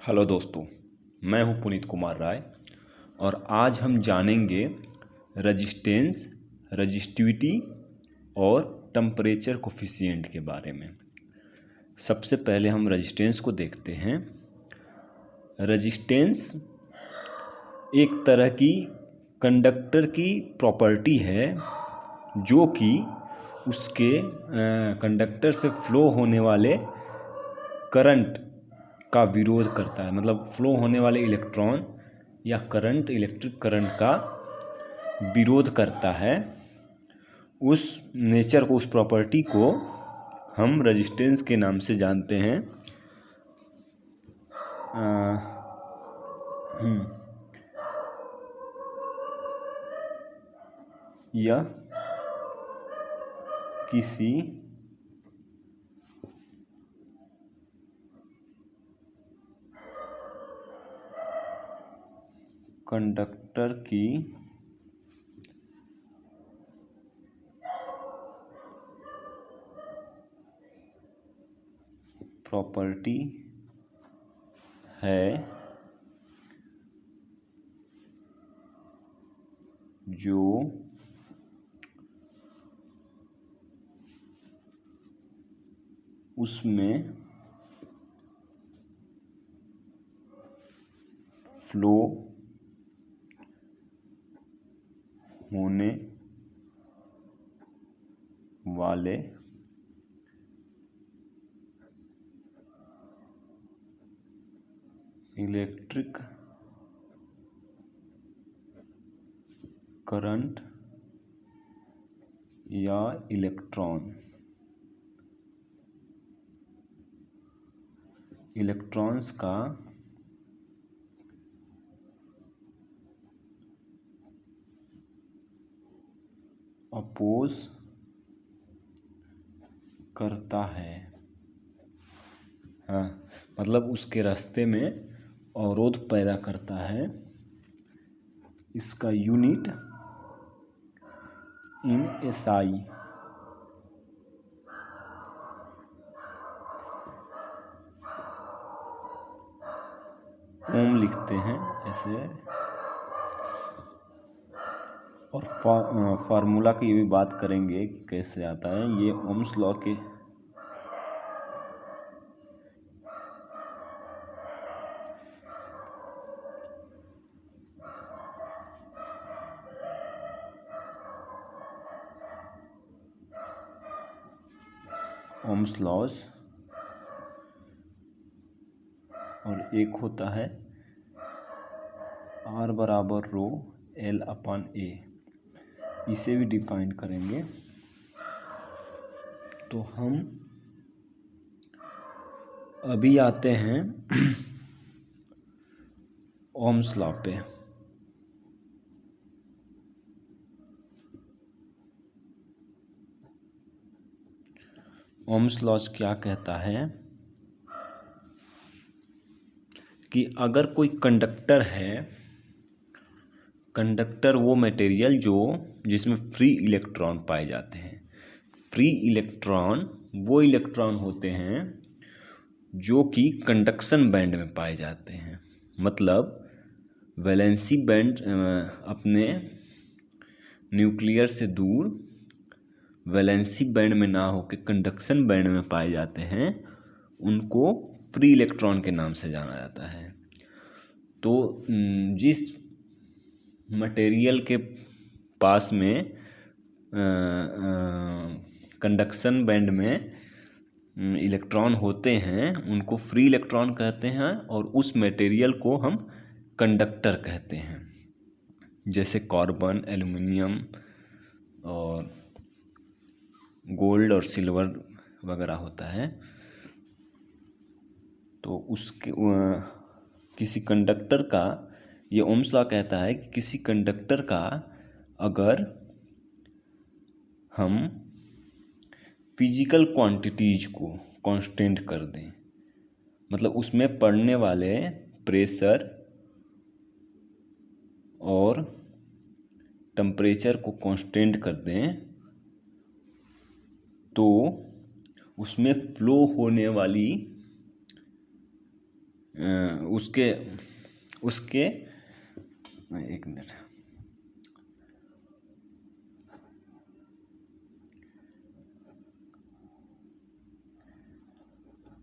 Hello दोस्तों, मैं हूं पुनीत कुमार राय और आज हम जानेंगे रजिस्टेंस, रजिस्टिविटी और टेम्परेचर कोफिशिएंट के बारे में। सबसे पहले हम रजिस्टेंस को देखते हैं। रजिस्टेंस एक तरह की कंडक्टर की प्रॉपर्टी है जो कि उसके कंडक्टर से फ्लो होने वाले करंट का विरोध करता है। मतलब फ्लो होने वाले इलेक्ट्रॉन या करंट, इलेक्ट्रिक करंट का विरोध करता है। उस नेचर को, उस प्रॉपर्टी को हम रेजिस्टेंस के नाम से जानते हैं। यह किसी कंडक्टर की प्रॉपर्टी है जो उसमें फ्लो होने वाले इलेक्ट्रिक करंट या इलेक्ट्रॉन्स का अपोज करता है। हाँ, मतलब उसके रास्ते में अवरोध पैदा करता है। इसका यूनिट इन एसआई ओम लिखते हैं ऐसे। और फार्मूला की भी बात करेंगे कि कैसे आता है ये ओम्स लॉ के ओम्स लॉज। और एक होता है R बराबर रो L अपॉन A, इसे भी डिफाइन करेंगे। तो हम अभी आते हैं ओम्स लॉ पे। ओम्स लॉ क्या कहता है कि अगर कोई कंडक्टर है, कंडक्टर वो मटेरियल जिसमें फ्री इलेक्ट्रॉन पाए जाते हैं। फ्री इलेक्ट्रॉन वो इलेक्ट्रॉन होते हैं जो कि कंडक्शन बैंड में पाए जाते हैं। मतलब वैलेंसी बैंड अपने न्यूक्लियर से दूर वैलेंसी बैंड में ना होकर कंडक्शन बैंड में पाए जाते हैं, उनको फ्री इलेक्ट्रॉन के नाम से जाना जाता है। तो जिस मटेरियल के पास में कंडक्शन बैंड में इलेक्ट्रॉन होते हैं उनको फ्री इलेक्ट्रॉन कहते हैं, और उस मटेरियल को हम कंडक्टर कहते हैं। जैसे कार्बन, एल्युमिनियम और गोल्ड और सिल्वर वगैरह होता है। तो उसके किसी कंडक्टर का, ये ओम्स लॉ कहता है कि किसी कंडक्टर का अगर हम फिजिकल क्वांटिटीज को कांस्टेंट कर दें, मतलब उसमें पड़ने वाले प्रेशर और टेम्परेचर को कांस्टेंट कर दें, तो उसमें फ्लो होने वाली उसके उसके एक minute,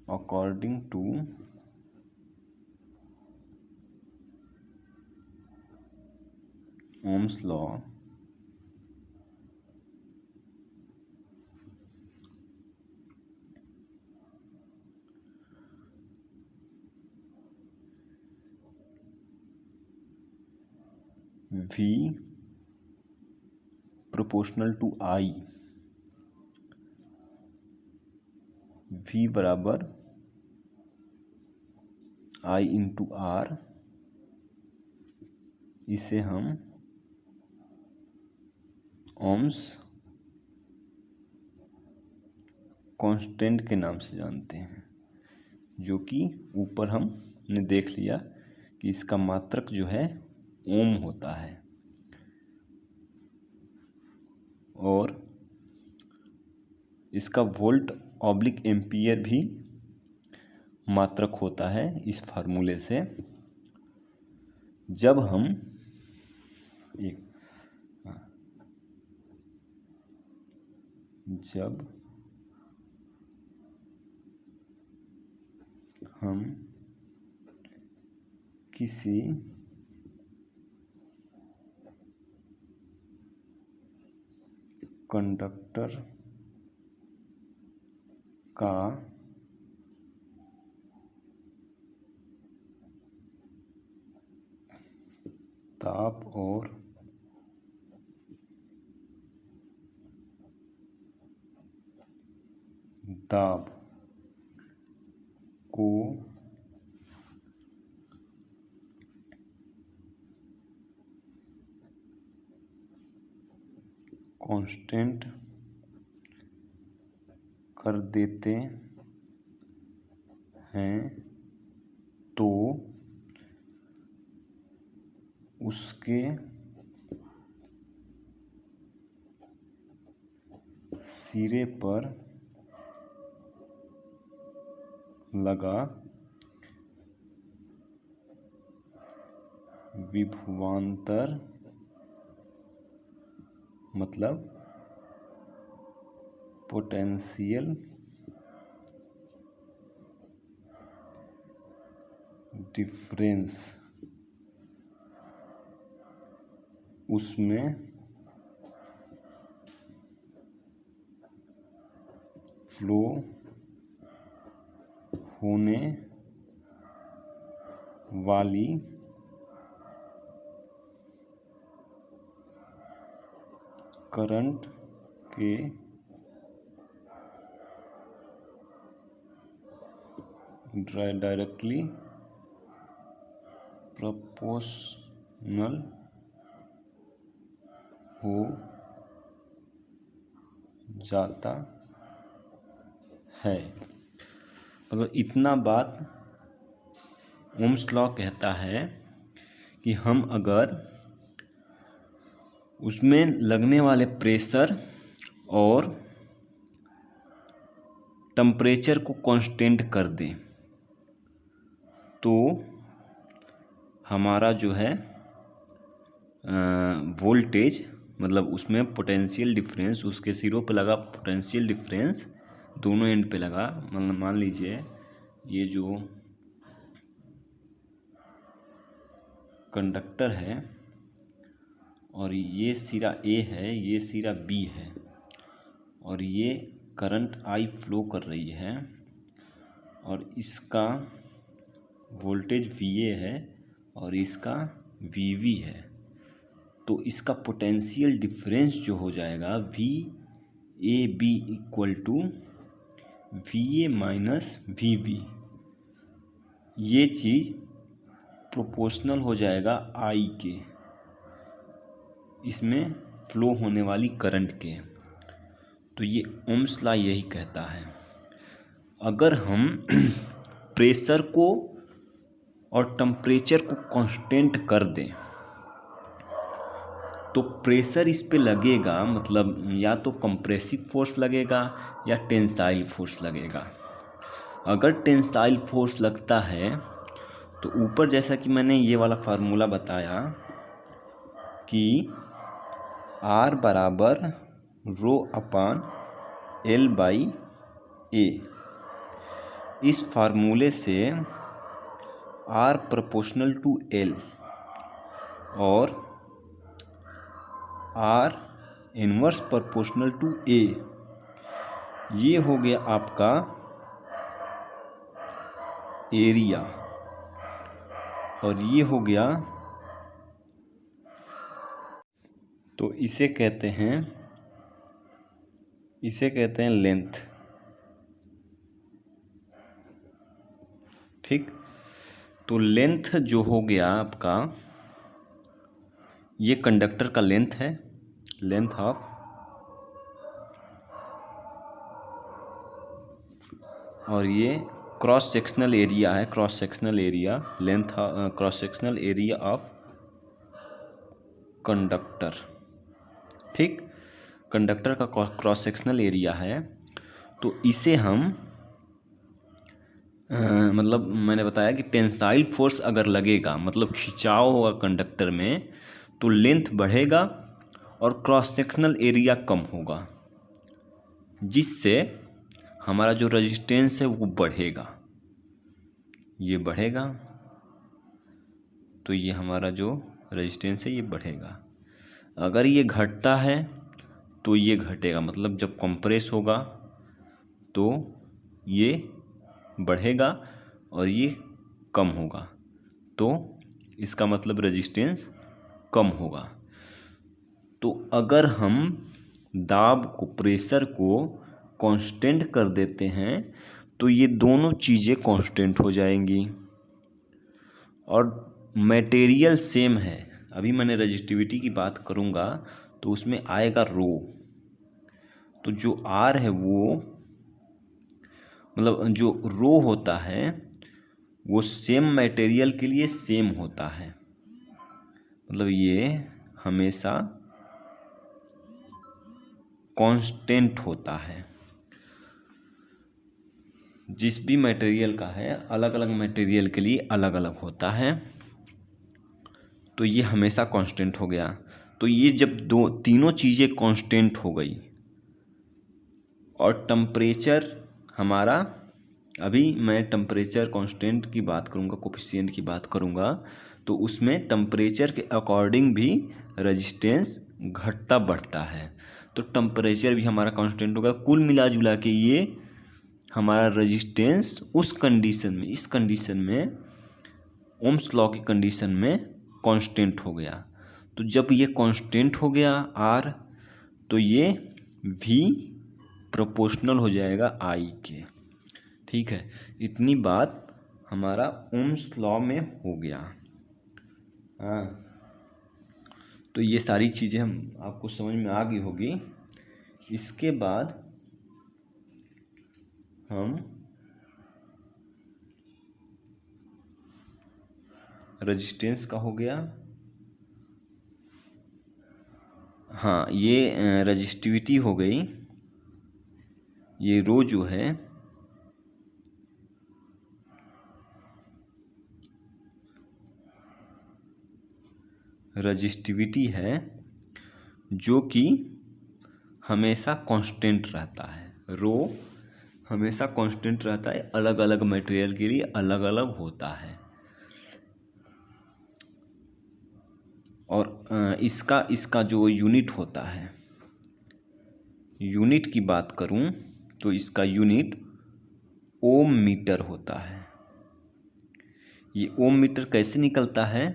according to Ohm's law V proportional to I, V बराबर I इंटू R, इसे हम ओम्स कांस्टेंट के नाम से जानते हैं, जो कि ऊपर हमने देख लिया कि इसका मात्रक जो है ओम होता है और इसका वोल्ट ऑब्लिक एम्पियर भी मात्रक होता है। इस फार्मूले से जब हम किसी कंडक्टर का ताप और दाब को कांस्टेंट कर देते हैं तो उसके सिरे पर लगा विभवांतर मतलब पोटेंशियल डिफरेंस उसमें फ्लो होने वाली करंट के डायरेक्टली प्रोपोर्शनल हो जाता है। मतलब इतना बात ओम्स लॉ कहता है कि हम अगर उसमें लगने वाले प्रेशर और टेम्परेचर को कांस्टेंट कर दें तो हमारा जो है वोल्टेज, मतलब उसमें पोटेंशियल डिफरेंस, उसके सिरों पे लगा पोटेंशियल डिफरेंस दोनों एंड पे लगा। मतलब मान लीजिए ये जो कंडक्टर है और ये सिरा ए है, ये सिरा बी है और ये करंट आई फ्लो कर रही है और इसका वोल्टेज VA है और इसका VV है, तो इसका पोटेंशियल डिफरेंस जो हो जाएगा VAB equal to VA minus VB। ये चीज़ प्रोपोर्शनल हो जाएगा I के, इसमें फ्लो होने वाली करंट के। तो ये ओम्स लॉ यही कहता है, अगर हम प्रेशर को और टेम्परेचर को कांस्टेंट कर दें तो प्रेशर इस पे लगेगा, मतलब या तो कंप्रेसिव फोर्स लगेगा या टेंसाइल फोर्स लगेगा। अगर टेंसाइल फोर्स लगता है तो ऊपर जैसा कि मैंने ये वाला फार्मूला बताया कि R बराबर rho upon L by A, इस फार्मूले से R प्रोपोर्शनल टू L और R inverse proportional to A, ये हो गया आपका एरिया और ये हो गया, तो इसे कहते हैं लेंथ। ठीक, तो लेंथ जो हो गया आपका, ये कंडक्टर का लेंथ है, लेंथ ऑफ, और ये क्रॉस सेक्शनल एरिया है, cross sectional area, length cross sectional area of conductor. ठीक, कंडक्टर का क्रॉस सेक्शनल एरिया है। तो इसे हम मतलब मैंने बताया कि टेंसाइल फोर्स अगर लगेगा, मतलब खिंचाव होगा कंडक्टर में, तो लेंथ बढ़ेगा और क्रॉस सेक्शनल एरिया कम होगा, जिससे हमारा जो रेजिस्टेंस है वो बढ़ेगा, ये बढ़ेगा, तो ये हमारा जो रेजिस्टेंस है ये बढ़ेगा। अगर ये घटता है तो ये घटेगा, मतलब जब कंप्रेस होगा तो ये बढ़ेगा और ये कम होगा, तो इसका मतलब रेजिस्टेंस कम होगा। तो अगर हम दाब को, प्रेशर को कांस्टेंट कर देते हैं तो ये दोनों चीज़ें कांस्टेंट हो जाएंगी और मटेरियल सेम है। अभी मैंने रजिस्टिविटी की बात करूँगा तो उसमें आएगा रो, तो जो आर है वो, मतलब जो रो होता है वो सेम मटेरियल के लिए सेम होता है, मतलब ये हमेशा कांस्टेंट होता है। जिस भी मटेरियल का है, अलग अलग मटेरियल के लिए अलग अलग होता है, तो ये हमेशा कांस्टेंट हो गया। तो ये जब तीनों चीज़ें कांस्टेंट हो गई और टेम्परेचर हमारा, अभी मैं टेम्परेचर कांस्टेंट की बात करूँगा, कोफिशिएंट की बात करूँगा, तो उसमें टेम्परेचर के अकॉर्डिंग भी रेजिस्टेंस घटता बढ़ता है, तो टेम्परेचर भी हमारा कांस्टेंट होगा। कुल मिला जुला के ये हमारा रेजिस्टेंस उस कंडीशन में, इस कंडीशन में, ओम्स लॉ की कंडीशन में कांस्टेंट हो गया। तो जब ये कांस्टेंट हो गया आर, तो ये भी प्रोपोर्शनल हो जाएगा आई के। ठीक है, इतनी बात हमारा ओम्स लॉ में हो गया। हाँ, तो ये सारी चीज़ें हम आपको समझ में आ गई होगी। इसके बाद हम रेजिस्टेंस का हो गया, हाँ ये रेजिस्टिविटी हो गई, ये रो जो है रेजिस्टिविटी है, जो कि हमेशा कांस्टेंट रहता है। रो हमेशा कांस्टेंट रहता है, अलग अलग मटेरियल के लिए अलग अलग होता है। और इसका जो यूनिट होता है, यूनिट की बात करूं तो इसका यूनिट ओम मीटर होता है। ये ओम मीटर कैसे निकलता है,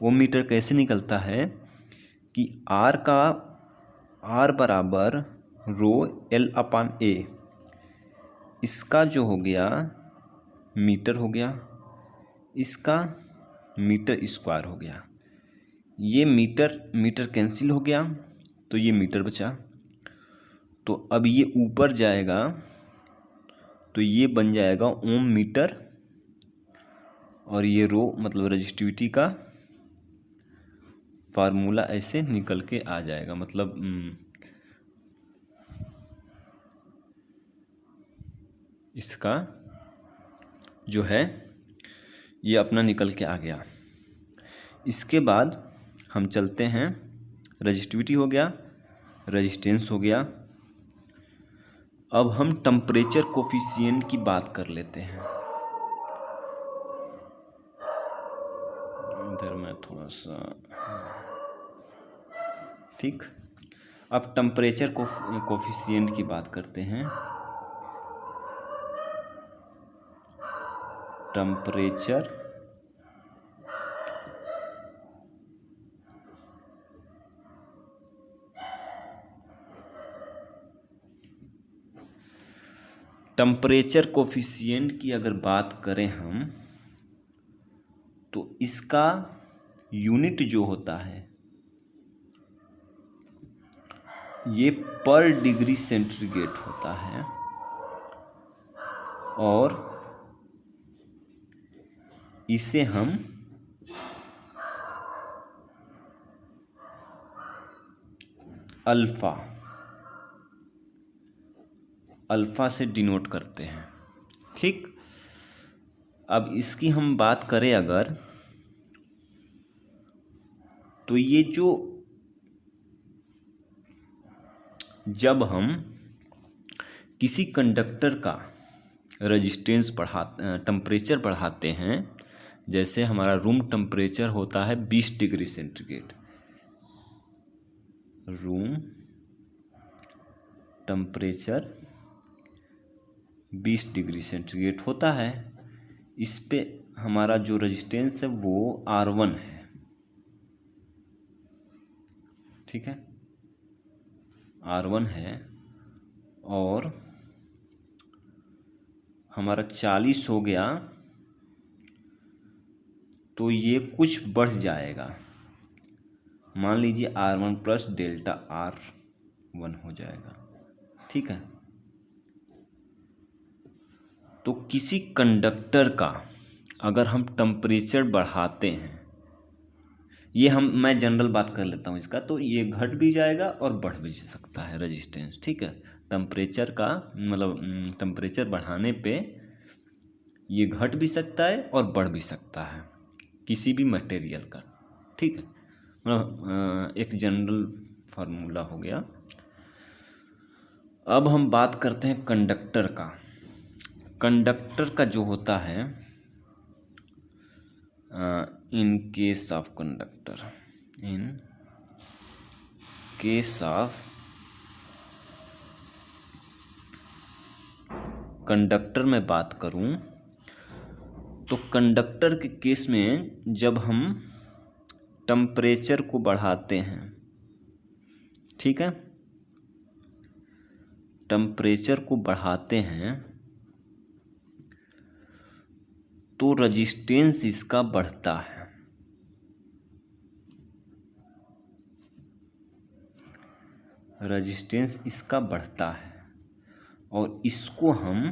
ओम मीटर कैसे निकलता है कि आर बराबर रो एल अपान ए, इसका जो हो गया मीटर हो गया, इसका मीटर स्क्वायर हो गया, ये मीटर कैंसिल हो गया, तो ये मीटर बचा। तो अब ये ऊपर जाएगा तो ये बन जाएगा ओम मीटर, और ये रो मतलब रेजिस्टिविटी का फार्मूला ऐसे निकल के आ जाएगा। मतलब इसका जो है ये अपना निकल के आ गया। इसके बाद हम चलते हैं, रजिस्टिविटी हो गया, रेजिस्टेंस हो गया। अब हम टेम्परेचर कोफिशिएंट की बात कर लेते हैं। इधर मैं थोड़ा सा, ठीक। अब टेम्परेचर कोफिशिएंट की बात करते हैं। टेम्परेचर टेम्परेचर कोफिशिएंट की अगर बात करें हम, तो इसका यूनिट जो होता है ये पर डिग्री सेंटीग्रेड होता है, और इसे हम अल्फा से डिनोट करते हैं, ठीक। अब इसकी हम बात करें अगर, तो ये जो जब हम किसी कंडक्टर का रेजिस्टेंस टेम्परेचर बढ़ाते हैं, जैसे हमारा रूम टेम्परेचर होता है 20 degree centigrade, room temperature 20 degree centigrade होता है। इस पे हमारा जो रेजिस्टेंस है वो R1 है, ठीक है, R1 है, और हमारा 40 हो गया, तो ये कुछ बढ़ जाएगा, मान लीजिए R1 प्लस डेल्टा R1 हो जाएगा, ठीक है। तो किसी कंडक्टर का अगर हम टेम्परेचर बढ़ाते हैं, मैं जनरल बात कर लेता हूँ इसका, तो ये घट भी जाएगा और बढ़ भी सकता है रेजिस्टेंस, ठीक है। टेम्परेचर का मतलब टेम्परेचर बढ़ाने पे ये घट भी सकता है और बढ़ भी सकता है किसी भी मटेरियल का, ठीक है। मतलब एक जनरल फार्मूला हो गया। अब हम बात करते हैं कंडक्टर का। कंडक्टर का जो होता है, इन केस ऑफ कंडक्टर में बात करूं, तो कंडक्टर के केस में जब हम टेम्परेचर को बढ़ाते हैं, ठीक है, टेम्परेचर को बढ़ाते हैं तो रेजिस्टेंस इसका बढ़ता है, रेजिस्टेंस इसका बढ़ता है, और इसको हम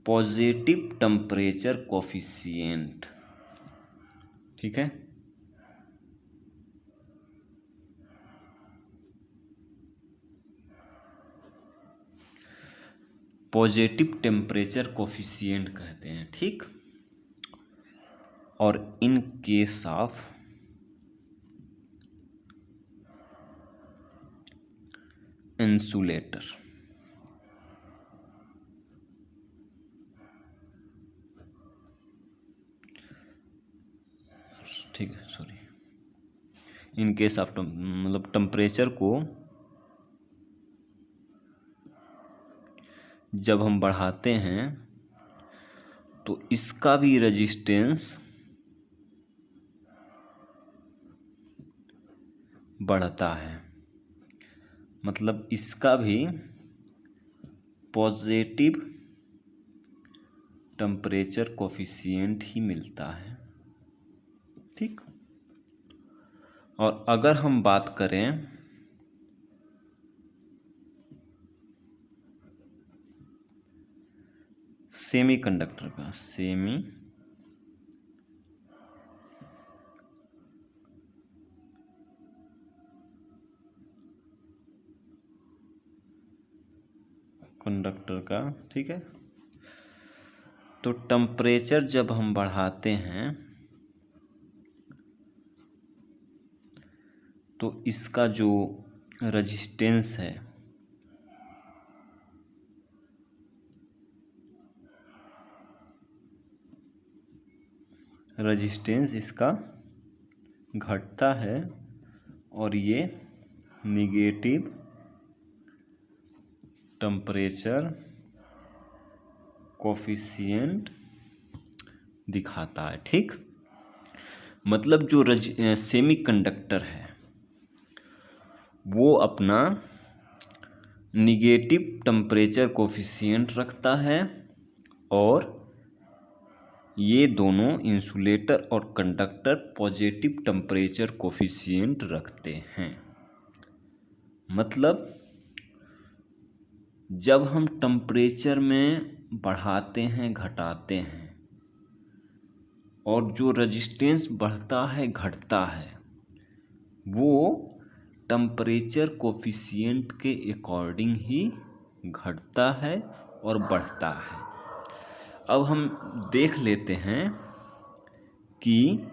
पॉजिटिव टेम्परेचर कोफिशिएंट, ठीक है, पॉजिटिव टेम्परेचर कोफिशिएंट कहते हैं, ठीक। और इन केस ऑफ इंसुलेटर, ठीक है, सॉरी, इन केस ऑफ मतलब टेम्परेचर को जब हम बढ़ाते हैं तो इसका भी रेजिस्टेंस बढ़ता है, मतलब इसका भी पॉजिटिव टेम्परेचर कोफिशिएंट ही मिलता है, ठीक। और अगर हम बात करें सेमी कंडक्टर का, ठीक है, तो टेम्परेचर जब हम बढ़ाते हैं तो इसका जो रेजिस्टेंस है इसका घटता है और ये निगेटिव टेम्परेचर कोफिशिएंट दिखाता है। ठीक, मतलब जो सेमीकंडक्टर है वो अपना निगेटिव टेम्परेचर कोफिशिएंट रखता है और ये दोनों इंसुलेटर और कंडक्टर पॉजिटिव टेम्परेचर कोफिशिएंट रखते हैं। मतलब जब हम टेम्परेचर में बढ़ाते हैं घटाते हैं और जो रेजिस्टेंस बढ़ता है घटता है वो टेम्परेचर कोफिशिएंट के अकॉर्डिंग ही घटता है और बढ़ता है। अब हम देख लेते हैं कि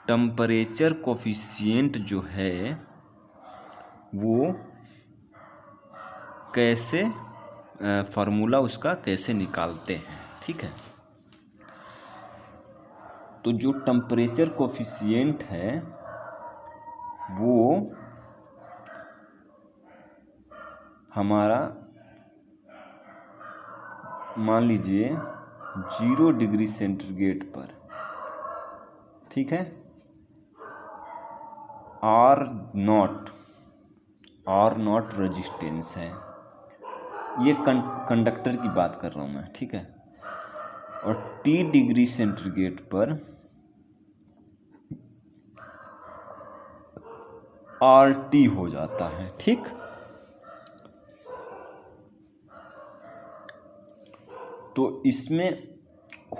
टेम्परेचर कोफिशिएंट जो है वो कैसे फार्मूला उसका कैसे निकालते हैं। ठीक है, तो जो टेम्परेचर कोफिशिएंट है वो हमारा मान लीजिए 0 डिग्री सेंटीग्रेड पर, ठीक है, आर नॉट रेजिस्टेंस है। ये कंडक्टर की बात कर रहा हूँ मैं। ठीक है, और T डिग्री सेंटीग्रेड पर RT हो जाता है। ठीक, तो इसमें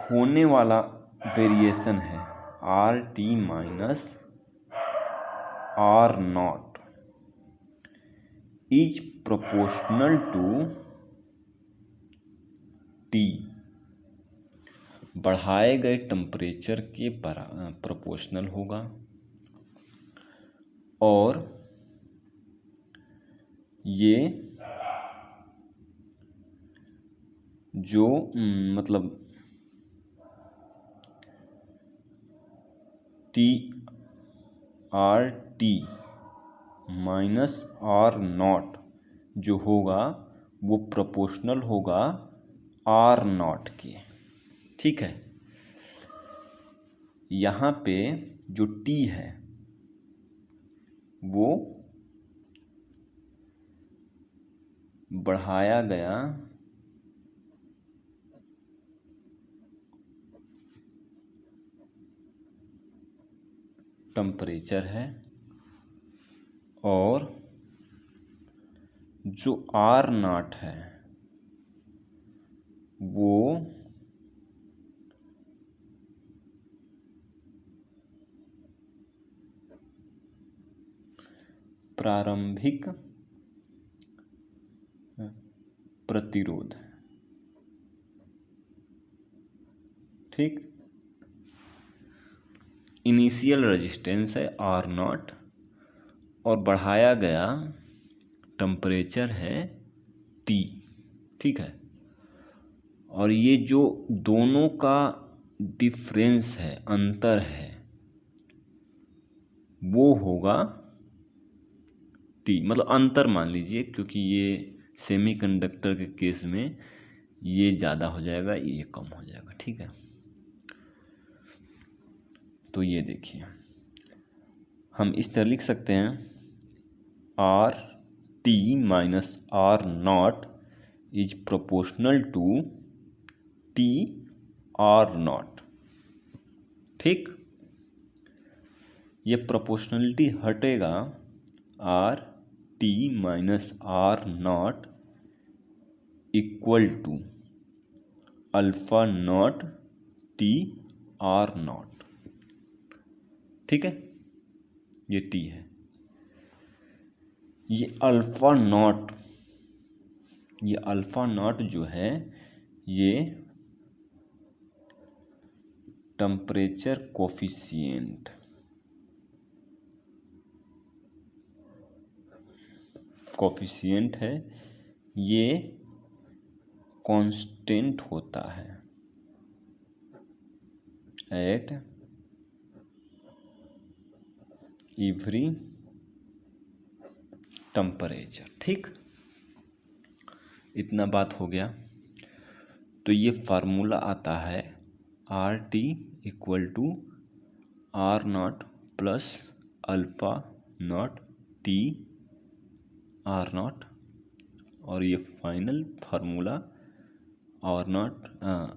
होने वाला वेरिएशन है RT minus R not is proportional to T, बढ़ाए गए टेम्परेचर के प्रोपोर्शनल होगा और ये जो मतलब TRT माइनस R नॉट जो होगा वो प्रोपोर्शनल होगा R नॉट के। ठीक है, यहाँ पे जो T है वो बढ़ाया गया टेम्परेचर है और जो R नॉट है वो प्रारंभिक प्रतिरोध है। ठीक, इनिशियल रेजिस्टेंस है R नॉट और बढ़ाया गया टेम्परेचर है T। ठीक है, और ये जो दोनों का डिफरेंस है, अंतर है, वो होगा T। मतलब अंतर मान लीजिए, क्योंकि ये सेमीकंडक्टर के केस में ये ज़्यादा हो जाएगा, ये कम हो जाएगा। ठीक है, तो ये देखिए हम इस तरह लिख सकते हैं RT minus R not is proportional to TR not. ठीक, ये प्रोपोर्शनलिटी हटेगा RT minus R not equal to alpha not TR not. ठीक है, ये T है, ये अल्फा नॉट जो है ये टेम्परेचर कोफिशिएंट है, ये कांस्टेंट होता है एट एवरी टेम्परेचर। ठीक, इतना बात हो गया। तो ये फार्मूला आता है R T equal to R not plus alpha not T R not, और ये final formula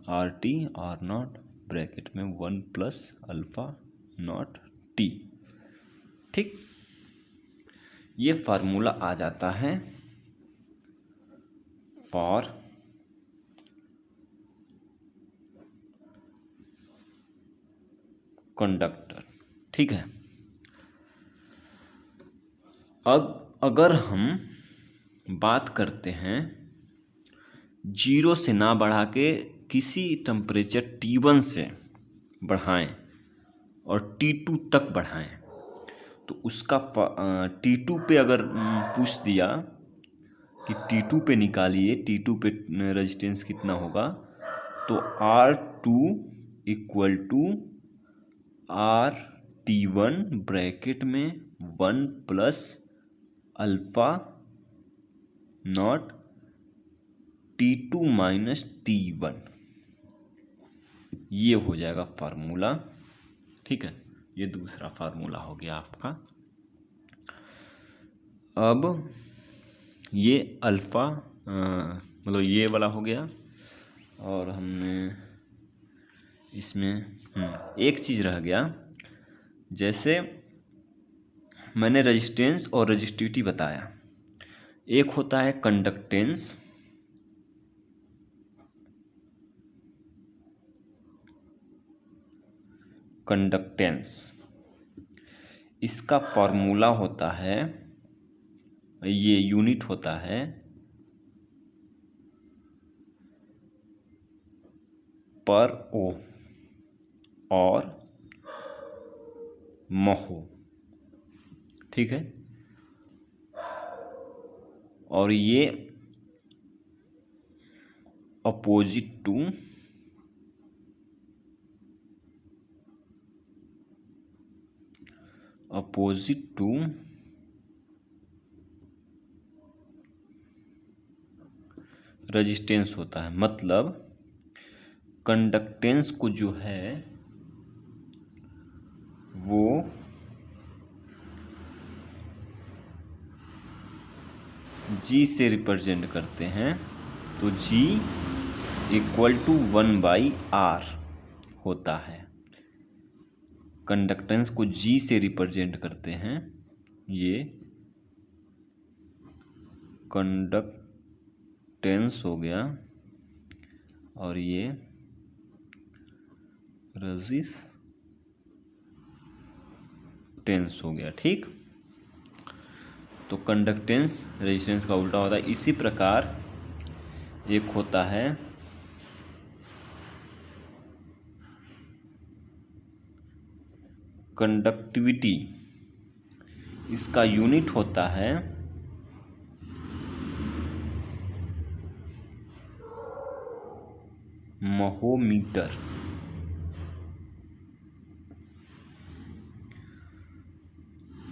R T R not bracket में 1 प्लस अल्फ़ा नॉट टी। ठीक, ये फार्मूला आ जाता है फॉर कंडक्टर। ठीक है, अब अगर हम बात करते हैं जीरो से ना बढ़ा के किसी टेम्परेचर T1 से बढ़ाएं और T2 तक बढ़ाएं, तो उसका T2 पे अगर पूछ दिया कि T2 पे निकालिए, T2 पे रेजिस्टेंस कितना होगा, तो R2 equal to RT1 bracket में 1 plus alpha not T2 minus T1, ये हो जाएगा फार्मूला। ठीक है, ये दूसरा फार्मूला हो गया आपका। अब ये अल्फ़ा मतलब ये वाला हो गया, और हमने इसमें एक चीज़ रह गया। जैसे मैंने रेजिस्टेंस और रेजिस्टिविटी बताया, एक होता है कंडक्टेंस, इसका फॉर्मूला होता है, ये यूनिट होता है पर ओ और महो। ठीक है, और ये अपोजिट टू रेजिस्टेंस होता है। मतलब कंडक्टेंस को जो है वो G से रिप्रेजेंट करते हैं, तो G इक्वल टू 1/R होता है। कंडक्टेंस को G से रिप्रेजेंट करते हैं, ये कंडक्टेंस हो गया, और ये रेजिस्टेंस हो गया। ठीक, तो कंडक्टेंस रेजिस्टेंस का उल्टा होता है। इसी प्रकार एक होता है कंडक्टिविटी, इसका यूनिट होता है महोमीटर।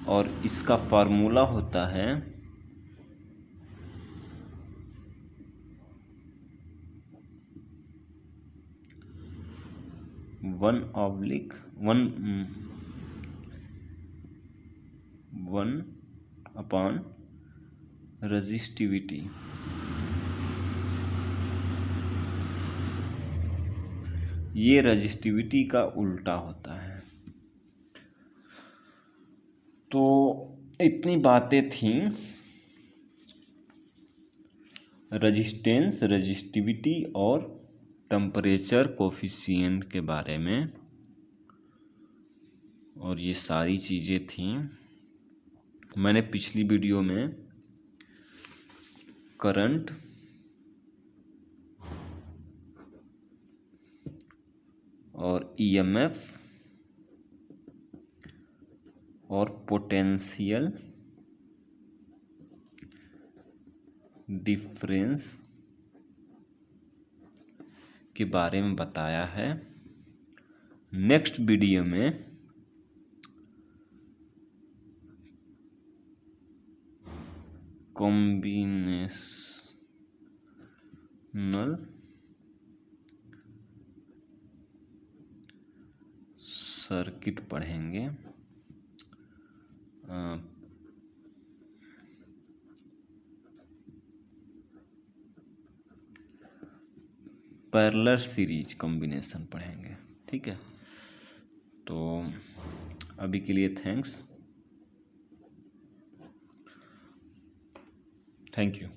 और इसका फार्मूला होता है 1/1 रेजिस्टिविटी। ये रेजिस्टिविटी का उल्टा होता है। तो इतनी बातें थी रेजिस्टेंस, रेजिस्टिविटी और टेम्परेचर कोफिशिएंट के बारे में, और ये सारी चीज़ें थी। मैंने पिछली वीडियो में करंट और ईएमएफ और पोटेंशियल डिफरेंस के बारे में बताया है। नेक्स्ट वीडियो में कॉम्बिनेशनल सर्किट पढ़ेंगे। पैरेलल सीरीज कॉम्बिनेशन पढ़ेंगे। ठीक है, तो अभी के लिए थैंक यू।